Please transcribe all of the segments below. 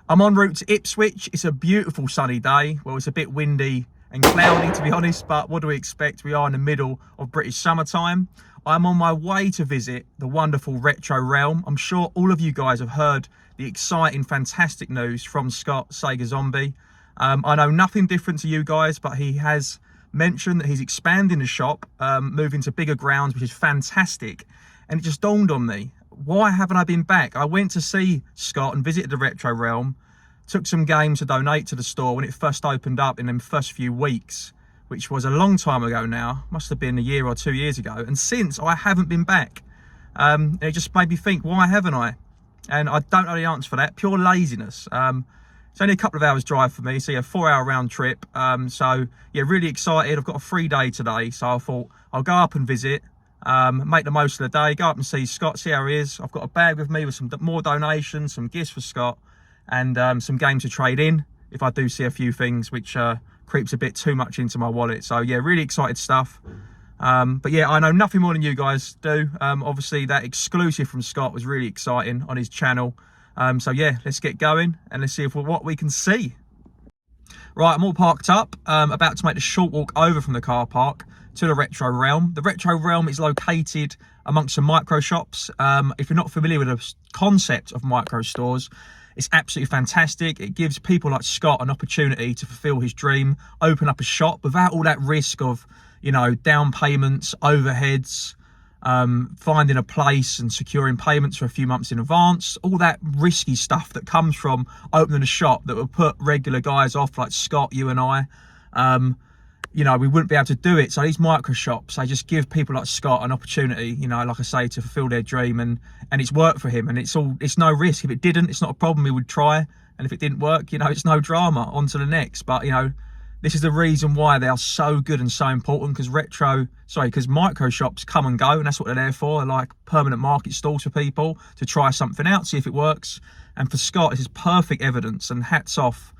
I'm en route to Ipswich. It's a beautiful sunny day. Well, it's a bit windy and cloudy to be honest, but what do we expect? We are in the middle of British summertime. I'm on my way to visit the wonderful Retro Realm. I'm sure all of you guys have heard the exciting, fantastic news from Scott, Sega Zombie. I know nothing different to you guys, but he has mentioned that he's expanding the shop, moving to bigger grounds, which is fantastic. And it just dawned on me, why haven't I been back? I went to see Scott and visited the Retro Realm, took some games to donate to the store when it first opened up in them first few weeks, which was a long time ago now, must have been a year or 2 years ago. And since, I haven't been back. It just made me think, why haven't I? And I don't know the answer for that, pure laziness. It's only a couple of hours drive for me, so yeah, 4-hour round trip. So yeah, really excited. I've got a free day today, so I thought I'll go up and visit, make the most of the day, go up and see Scott, see how he is. I've got a bag with me with some more donations, some gifts for Scott, and some games to trade in if I do see a few things which creeps a bit too much into my wallet. So yeah, really excited stuff. But yeah, I know nothing more than you guys do. Obviously that exclusive from Scott was really exciting on his channel. So yeah, let's get going and let's see what we can see. Right, I'm all parked up, about to make the short walk over from the car park to the Retro Realm. The Retro Realm is located amongst some micro shops. If you're not familiar with the concept of micro stores, it's absolutely fantastic. It gives people like Scott an opportunity to fulfill his dream, open up a shop without all that risk of, you know, down payments, overheads, finding a place and securing payments for a few months in advance, all that risky stuff that comes from opening a shop that will put regular guys off like Scott, you and I. You know, we wouldn't be able to do it. So these micro shops, they just give people like Scott an opportunity, you know, like I say, to fulfill their dream, and it's worked for him, and it's no risk. If it didn't, it's not a problem. He would try, and if it didn't work, you know, it's no drama, on to the next. But you know, this is the reason why they are so good and so important, because micro shops come and go, and that's what they're there for. They're like permanent market stalls for people to try something out, see if it works. And for Scott, this is perfect evidence, and hats off.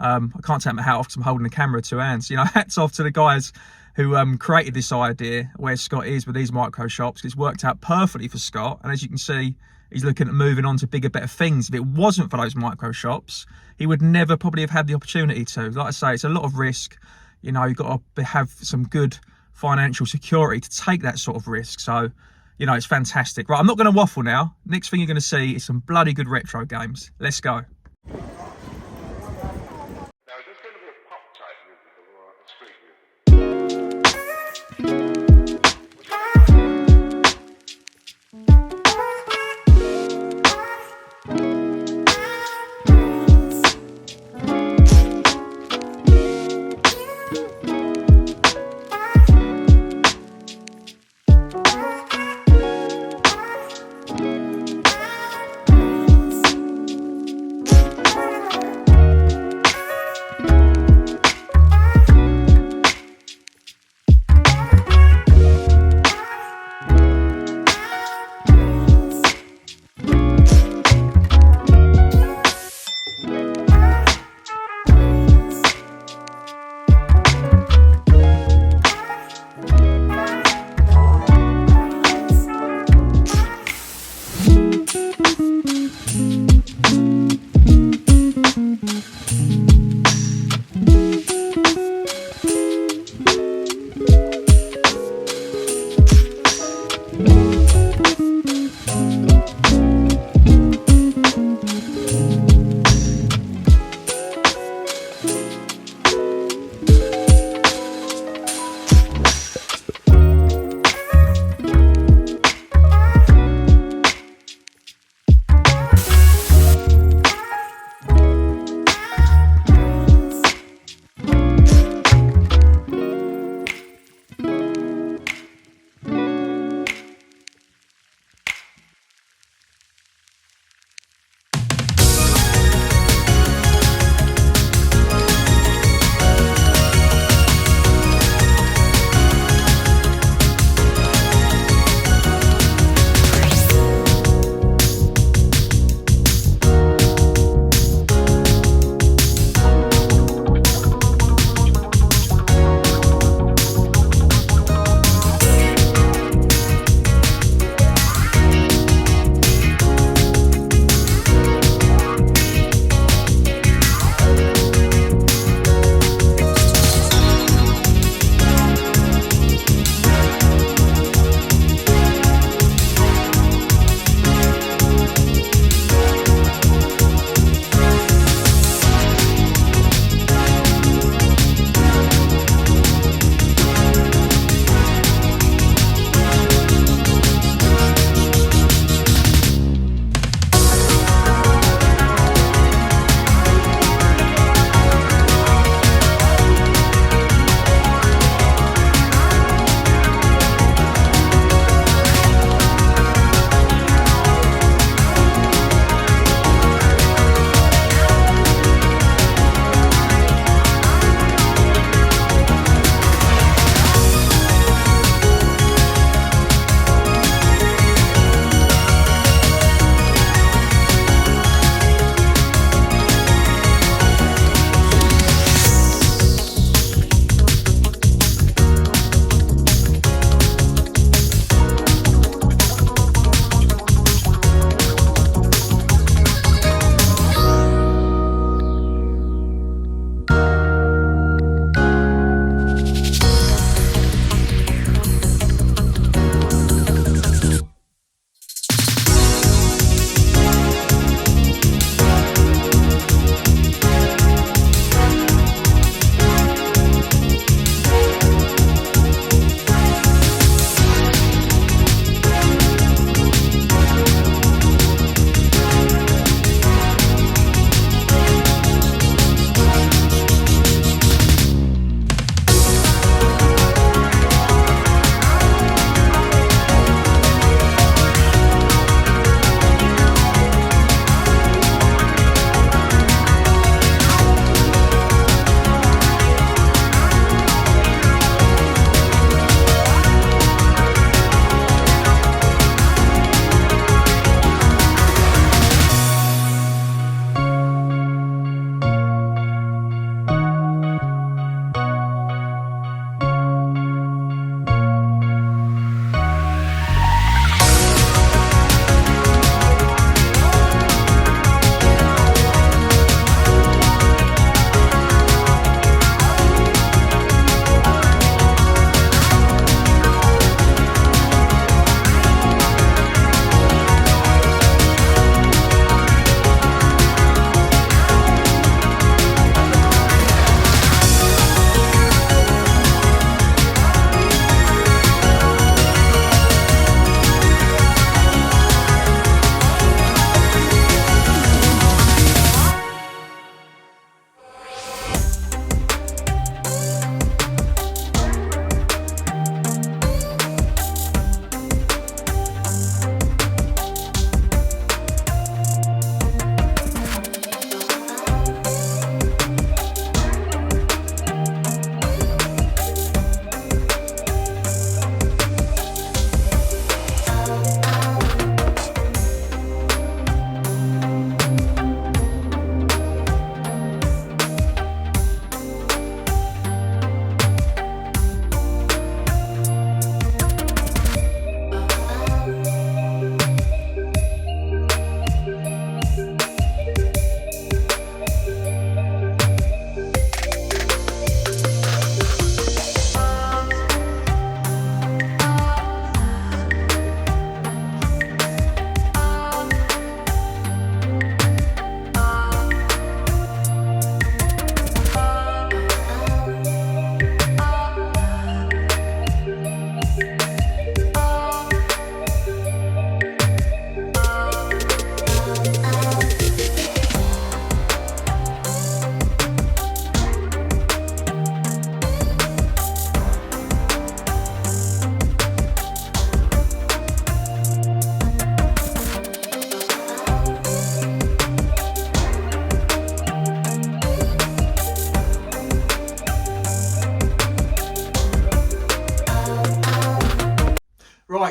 I can't take my hat off because I'm holding the camera with 2 hands. You know, hats off to the guys who created this idea where Scott is with these micro shops. It's worked out perfectly for Scott, and as you can see, he's looking at moving on to bigger, better things. If it wasn't for those micro shops, he would never probably have had the opportunity to. Like I say, it's a lot of risk. You know, you've got to have some good financial security to take that sort of risk. So, you know, it's fantastic. Right, I'm not going to waffle now. Next thing you're going to see is some bloody good retro games. Let's go.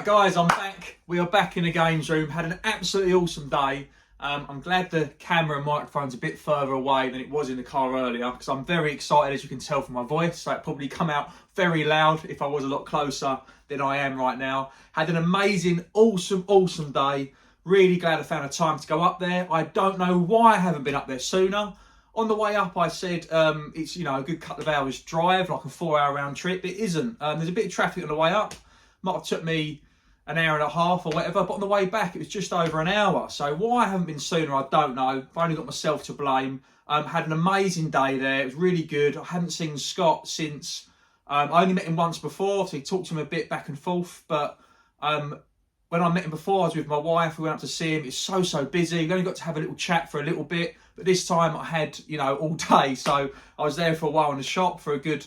Right guys, I'm back. We are back in the games room. Had an absolutely awesome day. I'm glad the camera and microphone's a bit further away than it was in the car earlier, because I'm very excited, as you can tell from my voice. So it probably come out very loud if I was a lot closer than I am right now. Had an amazing, awesome day. Really glad I found a time to go up there. I don't know why I haven't been up there sooner. On the way up, I said it's, you know, a good couple of hours drive, like a 4-hour round trip. It isn't. There's a bit of traffic on the way up. Might have took me an hour and a half or whatever, but on the way back it was just over an hour. So why I haven't been sooner, I don't know. I've only got myself to blame. Had an amazing day there. It was really good. I hadn't seen Scott since I only met him once before, so he talked to him a bit back and forth. But when I met him before, I was with my wife. We went up to see him. It's so busy. We only got to have a little chat for a little bit, but this time I had, you know, all day. So I was there for a while in the shop for a good,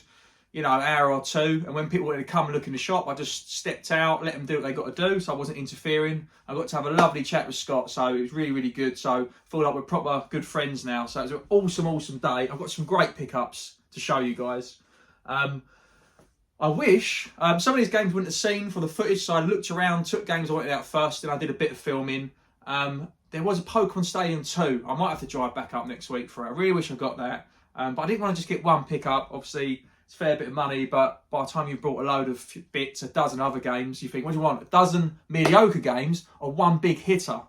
you know, hour or two. And when people wanted to come and look in the shop, I just stepped out, let them do what they got to do. So I wasn't interfering. I got to have a lovely chat with Scott. So it was really good. So I feel like we're proper good friends now. So it was an awesome day. I've got some great pickups to show you guys. I wish some of these games wouldn't have seen for the footage. So I looked around, took games I wanted out first, and I did a bit of filming. There was a Pokemon Stadium 2. I might have to drive back up next week for it. I really wish I got that. But I didn't want to just get one pickup. Obviously, it's a fair bit of money, but by the time you've brought a load of bits, a dozen other games, you think, what do you want? A dozen mediocre games or one big hitter?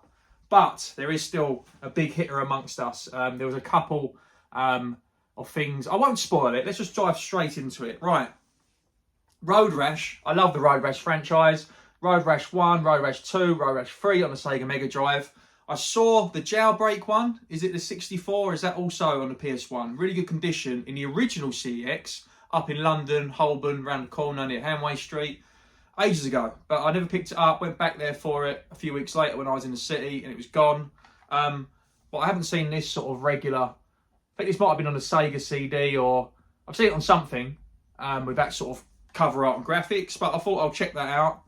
But there is still a big hitter amongst us. There was a couple of things. I won't spoil it. Let's just drive straight into it. Right. Road Rash. I love the Road Rash franchise. Road Rash 1, Road Rash 2, Road Rash 3 on the Sega Mega Drive. I saw the Jailbreak one. Is it the 64? Is that also on the PS1? Really good condition in the original CEX. Up in London, Holborn, round the corner near Hanway Street, ages ago. But I never picked it up, went back there for it a few weeks later when I was in the city and it was gone. But I haven't seen this sort of regular, I think this might have been on a Sega CD, or I've seen it on something with that sort of cover art and graphics, but I thought I'll check that out.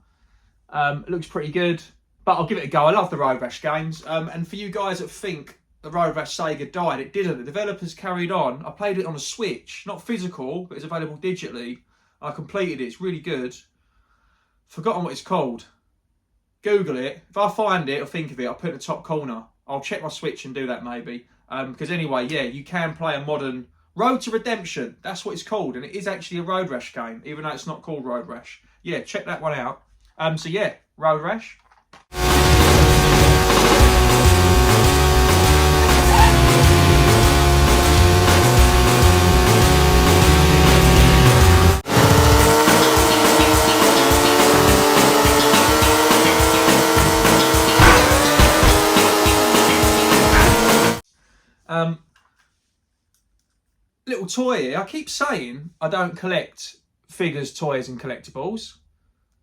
It looks pretty good, but I'll give it a go. I love the Road Rash games. And for you guys that think the Road Rash Sega died, it didn't. The developers carried on. I played it on a Switch, not physical, but it's available digitally. I completed it. It's really good. Forgotten what it's called. Google it. If I find it or think of it, I'll put it in the top corner. I'll check my Switch and do that maybe. Because anyway, yeah, you can play a modern Road to Redemption. That's what it's called, and it is actually a Road Rash game, even though it's not called Road Rash. Yeah, check that one out. So yeah, Road Rash. Little toy here. I keep saying I don't collect figures, toys and collectibles.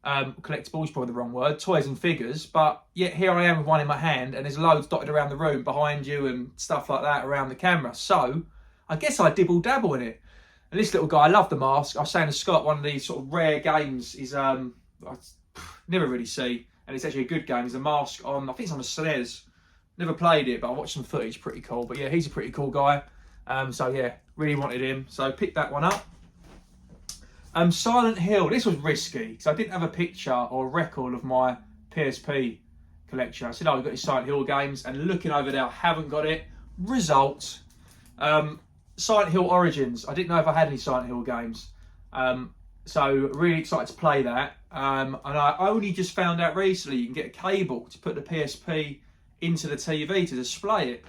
Collectibles is probably the wrong word. Toys and figures. But yet here I am with one in my hand, and there's loads dotted around the room behind you and stuff like that around the camera. So I guess I dibble dabble in it. And this little guy, I love the mask. I was saying to Scott, one of these sort of rare games is I never really see, and it's actually a good game. It's a mask on, I think it's on a SNES. Never played it, but I watched some footage. Pretty cool. But yeah, he's a pretty cool guy. So yeah, really wanted him. So picked that one up. Silent Hill. This was risky because I didn't have a picture or a record of my PSP collection. I said, oh, we've got these Silent Hill games. And looking over there, I haven't got it. Result. Silent Hill Origins. I didn't know if I had any Silent Hill games. So really excited to play that. And I only just found out recently you can get a cable to put the PSP into the TV to display it.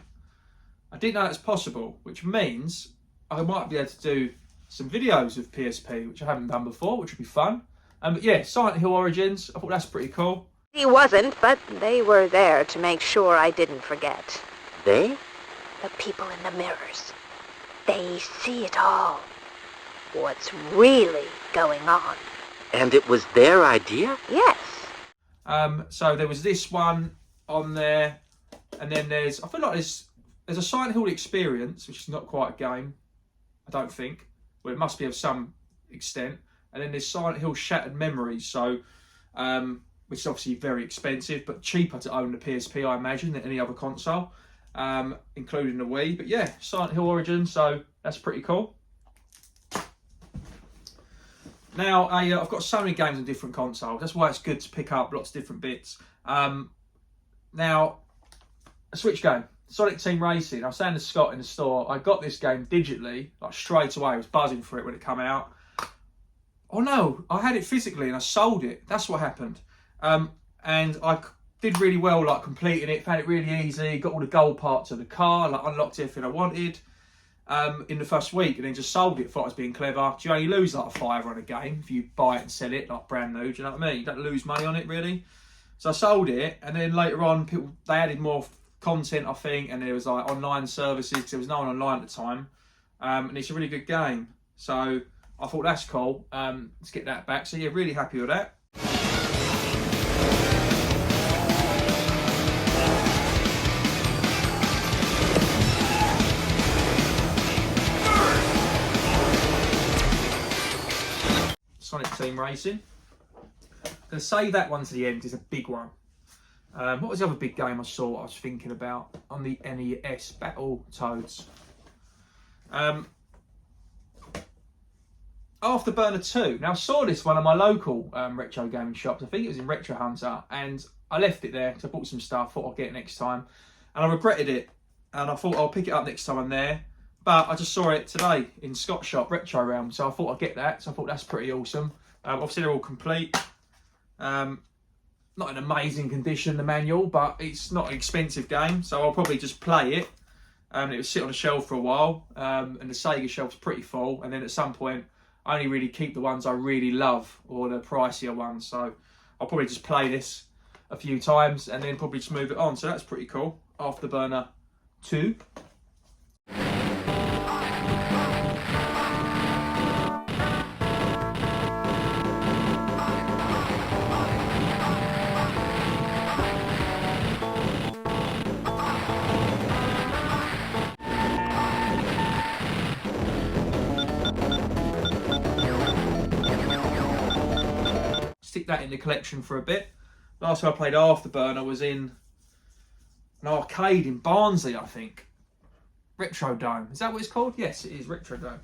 I didn't know that's possible, which means I might be able to do some videos of PSP, which I haven't done before, which would be fun. But yeah, Silent Hill Origins, I thought that's pretty cool. He wasn't, but they were there to make sure I didn't forget. They? The people in the mirrors. They see it all. What's really going on. And it was their idea? Yes. So there was this one on there, and then there's, I feel like there's a Silent Hill Experience, which is not quite a game, I don't think. Well, it must be of some extent. And then there's Silent Hill Shattered Memories, so which is obviously very expensive, but cheaper to own the PSP, I imagine, than any other console, including the Wii. But yeah, Silent Hill Origins, so that's pretty cool. Now, I've got so many games on different consoles. That's why it's good to pick up lots of different bits. Now, a Switch game, Sonic Team Racing. I was saying to Scott in the store, I got this game digitally, like straight away. I was buzzing for it when it came out. Oh no, I had it physically and I sold it. That's what happened. And I did really well, like completing it, found it really easy, got all the gold parts of the car, like unlocked everything I wanted in the first week, and then just sold it. Thought I was being clever. Do you only lose like a $5 on a game if you buy it and sell it like brand new? Do you know what I mean? You don't lose money on it really. So I sold it, and then later on, they added more content, I think, and there was like online services because there was no one online at the time, and it's a really good game. So I thought that's cool. Let's get that back. So yeah, really happy with that. Sonic Team Racing. I'm going to save that one to the end. It's a big one. What was the other big game I saw I was thinking about on the NES? Battletoads. Afterburner 2. Now I saw this one at my local retro gaming shops. I think it was in Retro Hunter, and I left it there because I bought some stuff. Thought I'll get it next time, and I regretted it. And I thought I'll pick it up next time I'm there. But I just saw it today in Scott's shop, Retro Realm, so I thought I'd get that. So I thought that's pretty awesome. Obviously they're all complete. Not in amazing condition, the manual, but it's not an expensive game, so I'll probably just play it. It will sit on a shelf for a while, and the Sega shelf's pretty full, and then at some point I only really keep the ones I really love, or the pricier ones, so I'll probably just play this a few times and then probably just move it on. So that's pretty cool. Afterburner 2. Stick that in the collection for a bit. Last time I played Afterburner was in an arcade in Barnsley, I think. Retro Dome. Is that what it's called? Yes, it is Retro Dome.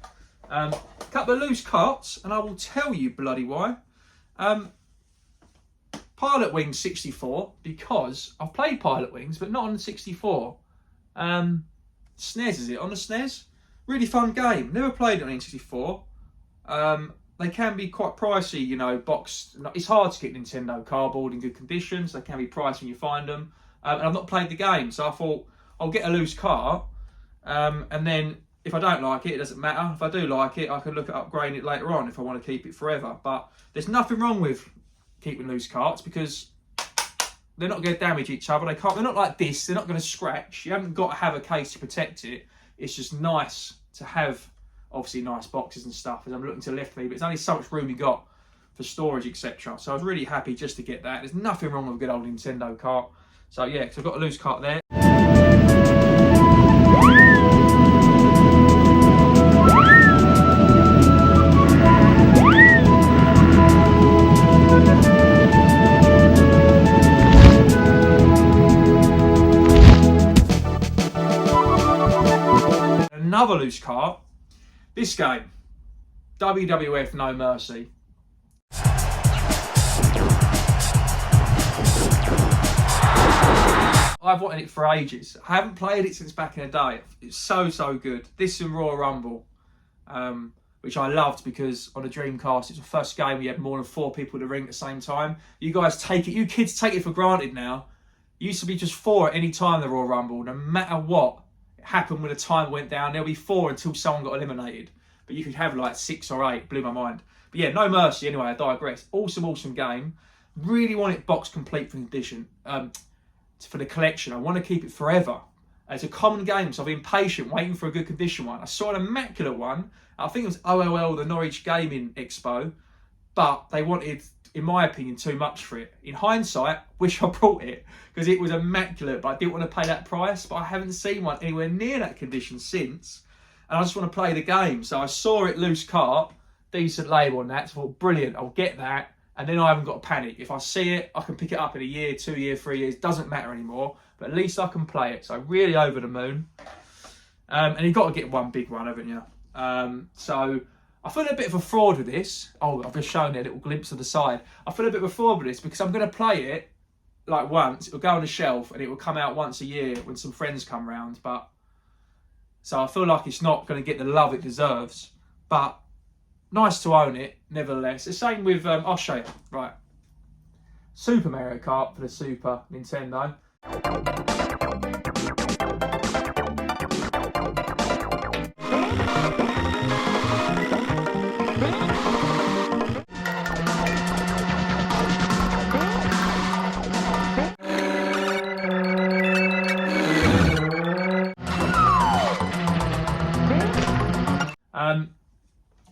A couple of loose carts, and I will tell you bloody why. Pilot Wings 64, because I've played Pilot Wings, but not on the 64. SNES, is it? On the SNES? Really fun game. Never played it on N64. They can be quite pricey, you know, boxed. It's hard to get Nintendo cardboard in good conditions. They can be pricey when you find them. And I've not played the game, so I thought I'll get a loose cart. And then if I don't like it, it doesn't matter. If I do like it, I can look at upgrading it later on if I want to keep it forever. But there's nothing wrong with keeping loose carts because they're not going to damage each other. They're not like this. They're not going to scratch. You haven't got to have a case to protect it. It's just nice to have, obviously, nice boxes and stuff as I'm looking to the left of me, but it's only so much room you got for storage, etc. So I was really happy just to get that. There's nothing wrong with a good old Nintendo cart. So yeah, so I've got a loose cart there. Another loose cart. This game, WWF No Mercy. I've wanted it for ages. I haven't played it since back in the day. It's so good. This and Royal Rumble, which I loved because on the Dreamcast, it's the first game we had more than 4 people in the ring at the same time. You kids take it for granted now. It used to be just 4 at any time the Royal Rumble, no matter what happened when the time went down. There'll be 4 until someone got eliminated. But you could have like 6 or 8. Blew my mind. But yeah, No Mercy. Anyway, I digress. Awesome game. Really want it box complete for the edition, for the collection. I want to keep it forever. It's a common game, so I've been patient, waiting for a good condition one. I saw an immaculate one. I think it was OLL, the Norwich Gaming Expo, but they wanted, in my opinion, too much for it. In hindsight, wish I brought it because it was immaculate, but I didn't want to pay that price. But I haven't seen one anywhere near that condition since, and I just want to play the game. So I saw it loose cart, decent label on that. So I thought, brilliant, I'll get that, and then I haven't got to panic. If I see it, I can pick it up in a year, 2 years, 3 years. Doesn't matter anymore. But at least I can play it. So really over the moon. And you've got to get one big one, haven't you? So I feel a bit of a fraud with this. Oh, I've just shown you a little glimpse of the side. I feel a bit of a fraud with this because I'm going to play it like once. It will go on the shelf and it will come out once a year when some friends come round. But so I feel like it's not going to get the love it deserves. But nice to own it, nevertheless. The same with, I'll show you. Right. Super Mario Kart for the Super Nintendo.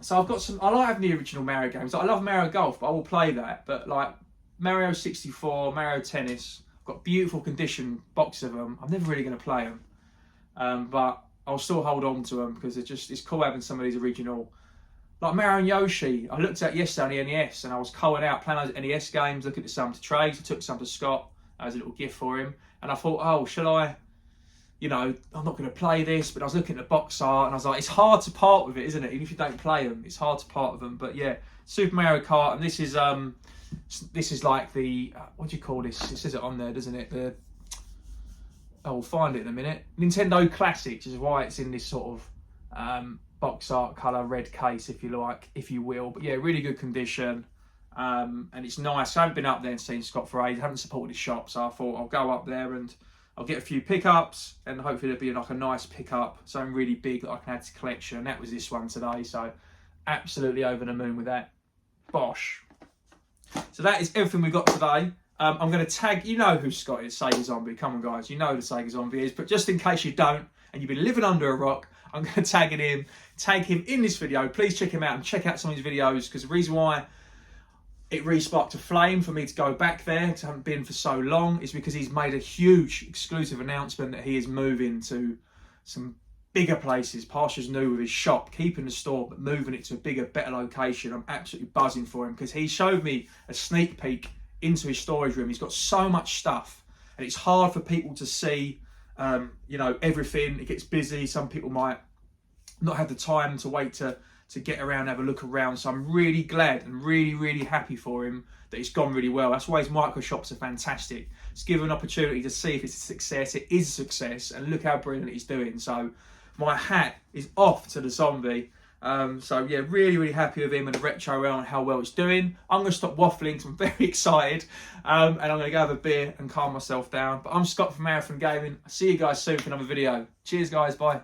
So I've got some, I like having the original Mario games. I love Mario Golf, but I will play that. But like Mario 64, Mario Tennis, I've got beautiful condition box of them. I'm never really going to play them. But I'll still hold on to them because it's cool having some of these original, like Mario and Yoshi. I looked at yesterday on the NES and I was culling out playing those NES games, looking at some to trade. I took some to Scott as a little gift for him. And I thought, oh, shall I? You know, I'm not going to play this, but I was looking at the box art and I was like, it's hard to part with it, isn't it? Even if you don't play them, it's hard to part with them. But yeah, Super Mario Kart, and this is like the, what do you call this? It says it on there, doesn't it? We'll find it in a minute. Nintendo Classics is why it's in this sort of box art colour red case, if you like, if you will. But yeah, really good condition. And it's nice. I haven't been up there and seen Scott for ages. I haven't supported his shop, so I thought I'll go up there and I'll get a few pickups, and hopefully there'll be like a nice pickup, something really big that I can add to collection. And that was this one today, so absolutely over the moon with that. Bosh. So that is everything we've got today. I'm going to tag, you know who Scott is, Sega Zombie. Come on, guys, you know who Sega Zombie is. But just in case you don't, and you've been living under a rock, I'm going to tag him in this video. Please check him out and check out some of his videos, because the reason why it re-sparked a flame for me to go back there, because I haven't been for so long, is because he's made a huge exclusive announcement that he is moving to some bigger places. Pastures new with his shop, keeping the store, but moving it to a bigger, better location. I'm absolutely buzzing for him because he showed me a sneak peek into his storage room. He's got so much stuff and it's hard for people to see, you know, everything. It gets busy. Some people might not have the time to wait to get around, have a look around. So I'm really glad and really happy for him that it's gone really well. That's why his micro shops are fantastic. It's given an opportunity to see if it's a success. It is a success, and look how brilliant he's doing. So my hat is off to the Zombie. So yeah, really happy with him and the retro realm and how well it's doing. I'm going to stop waffling because I'm very excited, and I'm going to go have a beer and calm myself down. But I'm Scott from Marathon Gaming. I'll see you guys soon for another video. Cheers guys, bye.